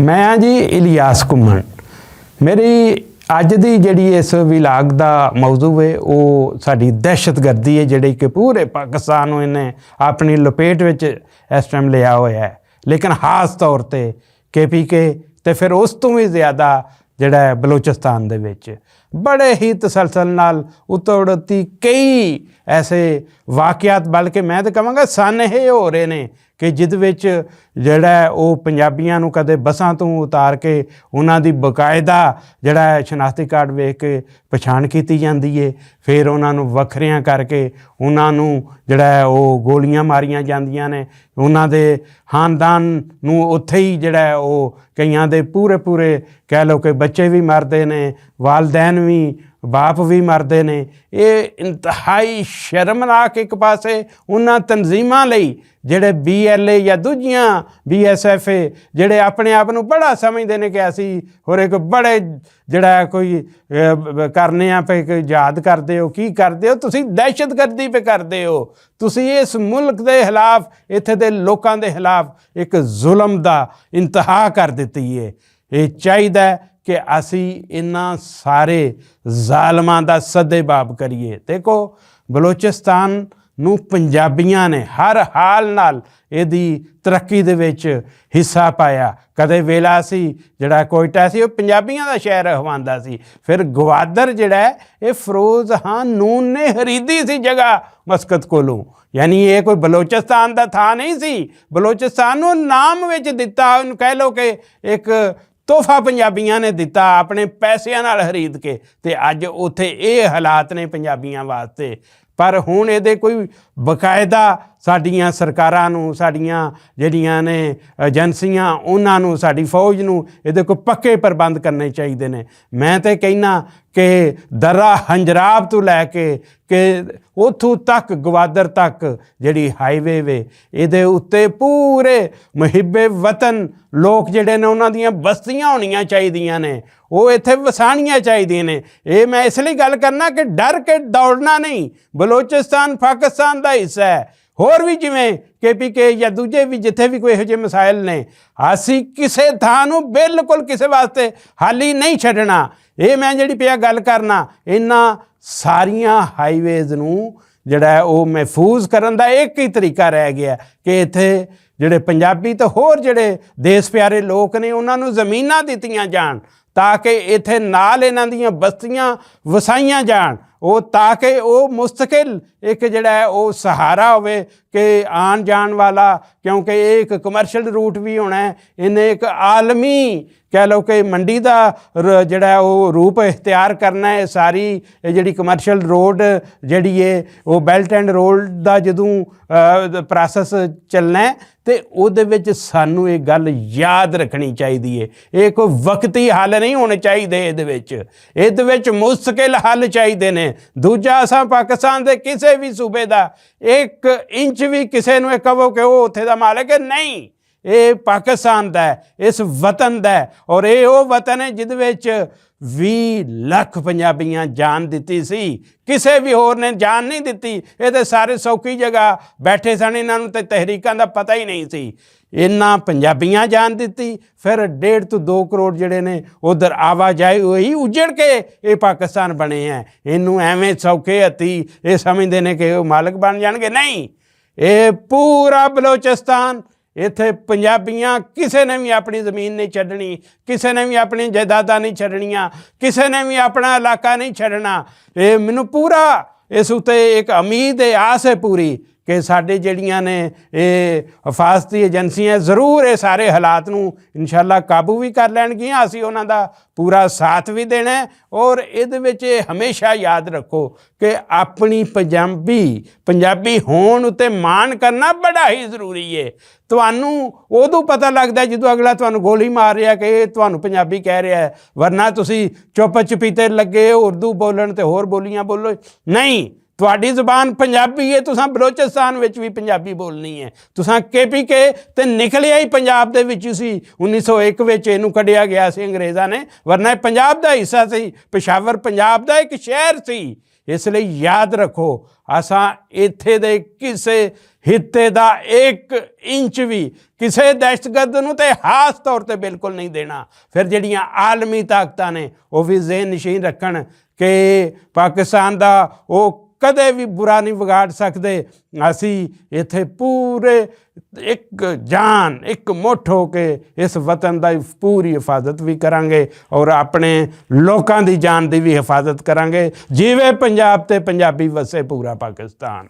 मैं हाँ जी इलियास घुम्मन। मेरी अज की जी इस विलाग का मौजू है वो साड़ी दहशतगर्दी है जिहड़ी कि पूरे पाकिस्तान में इन्हें अपनी लपेट में इस टाइम लिया हुआ है, लेकिन खास तौर पर KPK तो फिर उस तो भी ज़्यादा जिहड़ा है बलोचिस्तान दे विच बड़े ही तसलसल नाल उतोड़ती कई ऐसे वाक़यात बल्कि मैं तो कहांगा सानहे हो रहे ने कि जिद विच जिहड़ा वो पंजाबियां नूं कदे बसां तो उतार के उन्हां दी बकायदा जिहड़ा है शनाख्ती कार्ड वेख के पछाण कीती जांदी है, फिर उन्हां नूं वखरियां करके उन्हां नूं जिहड़ा है वो गोलियां मारियां जांदियां ने, उन्हां दे खानदान नूं उत्थे ही जिहड़ा है वो कईयां दे पूरे पूरे कह लो कि बच्चे भी मरदे ने, वालदैन भी बाप भी मरदे ने। ये इंतहाई शर्मनाक एक पासे उन्हां तंजीमां लई जिहड़े BLA या दूजियां BSF जिहड़े अपने आप नूं बड़ा समझदे ने कि असीं होर एक बड़े जिहड़ा कोई करने आ पे कोई याद करदे हो की करदे हो, तुसीं दहशतगर्दी पे करदे हो, तुसीं इस मुल्क दे खिलाफ इत्थे दे लोकां दे खिलाफ एक जुल्म दा इंतहा कर दित्ती है। ये चाहिदा कि असी इन्हां सारे ज़ालमां दा सद्देबाब करिए। देखो बलोचिस्तान नूं पंजाबियां ने हर हाल नाल इहदी तरक्की दे विच हिस्सा पाया। कदे वेला सी जिहड़ा कोयटा सी वो पंजाबियां दा शहर कहवांदा सी, फिर गवादर जिहड़ा है ये फिरोज़ खां नून ने खरीदी सी जगह मस्कत कोलों, यानी ये कोई बलोचिस्तान दा था नहीं सी, बलोचिस्तान नूं नाम विच दिता, उन्हें कह लो कि एक तोहफा पंजाबियां ने दिता अपने पैसिਆਂ नाल खरीद के, ते अज उत्थे ये हालात ने पंजाबियां वास्ते। पर हुण इहदे कोई बकायदा साडियां सरकारां नूं साडियां जिहड़ियां ने एजेंसियां उन्हां नूं साडी फौज नूं इहदे कोई पक्के प्रबंध करने चाहिए ने। मैं तो कहना कि दर्रा हंजराब तो लैके कि उत्थों तक गवादर तक जिहड़ी हाईवे वे इहदे उत्ते पूरे मुहिब्बे वतन लोग जिहड़े ने उन्हां दियां बस्तियां होणियां चाहीदियां ने, वो इत्थे वसाणियां चाहीदियां ने। ये मैं इसलिए गल करना कि डर के दौड़ना नहीं, बलोचिस्तान पाकिस्तान का हिस्सा है। होर भी जिवें KPK या दूजे भी जिथे भी कोई इहो ਜਿਹੇ मसाइल ने, असी किसी थां नूं बिल्कुल किसी वास्ते हाली नहीं छड्डना। ये मैं जिहड़ी पिया गल करना इन्हां सारियां हाईवेज़ नूं जिहड़ा है वो महफूज करन दा एक ही तरीका रह गया कि इत्थे जिहड़े पंजाबी ते होर जिहड़े देश प्यारे लोक ने उन्हां नूं ज़मीनां दित्तियां जाण ताकि इत्थे नाल इन्हां दियां बस्तियां वसाईयां जाण, वो ताकि वो मुस्तकिल एक जिहड़ा है वो सहारा होवे कि आन जान वाला, क्योंकि एक कमर्शियल रूट भी होना है, इन्हें एक आलमी कह लो कि मंडी का जिहड़ा है वो रूप इख्तियार करना है। सारी जिहड़ी कमर्शियल रोड जिहड़ी है वो बेल्ट एंड रोड का जदों प्रासैस चलना है तो उहदे विच सानू ये गल याद रखनी चाहिए है। ये कोई वक्ती हल नहीं होने चाहिए, इहदे विच मुस्तकिल हल चाहिए ने। दूजा असां पाकिस्तान के किसी भी सूबे का 1 इंच भी किसी नूं कहो कि वो उत्थे दा मालिक है, नहीं, ये पाकिस्तान का है, इस वतन का है। और ये वो वतन है जिद विच 20 लाख पंजाबियां जान दिती सी, किसी भी होर ने जान नहीं दिती। ये तो सारे सौखी जगह बैठे सन, इन्हों तो तहरीकां का पता ही नहीं सी। इन्हां पंजाबियां जान दिती, फिर 1.5 to 2 करोड़ जिहड़े ने उधर आवाजाही वही उजड़ के ये पाकिस्तान बने हैं। इनू एवें सौखे हत्थी ये समझते हैं कि मालिक बन जाएंगे, नहीं, ये पूरा बलोचिस्तान इत्थे पंजाबियां किसी ने भी अपनी ज़मीन नहीं छड्डनी, किसी ने भी अपनी जायदादां नहीं छड्डनियां, किसी ने भी अपना इलाका नहीं छड्डना। ये मैनूं पूरा इस उत्ते एक उम्मीद है, आस है पूरी कि साडे जिहड़ियां ने ये हिफाजती एजेंसियां ज़रूर ये सारे हालात नूं इंशाअल्लाह काबू भी कर लैणगियां। असीं उन्हां दा पूरा साथ भी देना है। और इहदे विच हमेशा याद रखो कि अपनी पंजाबी होण उत्ते माण करना बड़ा ही जरूरी है। तुहानूं उदों पता लगदा जदों अगला तुहानूं गोली मार रहा कि तुहानूं पंजाबी कह रहा है, वरना तुसीं चुप चपीते लगे उर्दू बोलन ते होर बोलियां बोलो, नहीं, तुहाडी ज़बान पंजाबी है, तुसां बलोचिस्तान विच भी पंजाबी बोलनी है। तुसां KPK ते निकलिया ही पंजाब दे विच सी, 1901 विच इहनूं कढ़िया गया सी अंग्रेज़ां ने, वरना पंजाब दा हिस्सा सी। पेशावर पंजाब दा एक शहर सी, ਇਸ ਲਈ ਯਾਦ ਰੱਖੋ, ਅਸਾਂ ਇੱਥੇ ਦੇ ਕਿਸੇ ਹਿੱਤੇ ਦਾ 1 ਇੰਚ ਵੀ ਕਿਸੇ ਦਹਿਸ਼ਤਗਰਦ ਨੂੰ ਤੇ ਖਾਸ ਤੌਰ ਤੇ ਬਿਲਕੁਲ ਨਹੀਂ ਦੇਣਾ। ਫਿਰ ਜਿਹੜੀਆਂ ਆਲਮੀ ਤਾਕਤਾਂ ਨੇ ਉਹ ਵੀ ਜ਼ਹਿਨ ਨਸ਼ੀਨ ਰੱਖਣ ਕਿ ਪਾਕਿਸਤਾਨ ਦਾ ਉਹ ਕਦੇ ਵੀ ਬੁਰਾ ਨਹੀਂ ਵਿਗਾੜ ਸਕਦੇ। ਅਸੀਂ ਇੱਥੇ ਪੂਰੇ ਇੱਕ ਜਾਨ ਇੱਕ ਮੁੱਠ ਹੋ ਕੇ ਇਸ ਵਤਨ ਦਾ ਪੂਰੀ ਹਿਫਾਜ਼ਤ ਵੀ ਕਰਾਂਗੇ ਔਰ ਆਪਣੇ ਲੋਕਾਂ ਦੀ ਜਾਨ ਦੀ ਵੀ ਹਿਫਾਜ਼ਤ ਕਰਾਂਗੇ। ਜਿਵੇਂ ਪੰਜਾਬ ਤੇ ਪੰਜਾਬੀ ਵਸੇ ਪੂਰਾ ਪਾਕਿਸਤਾਨ।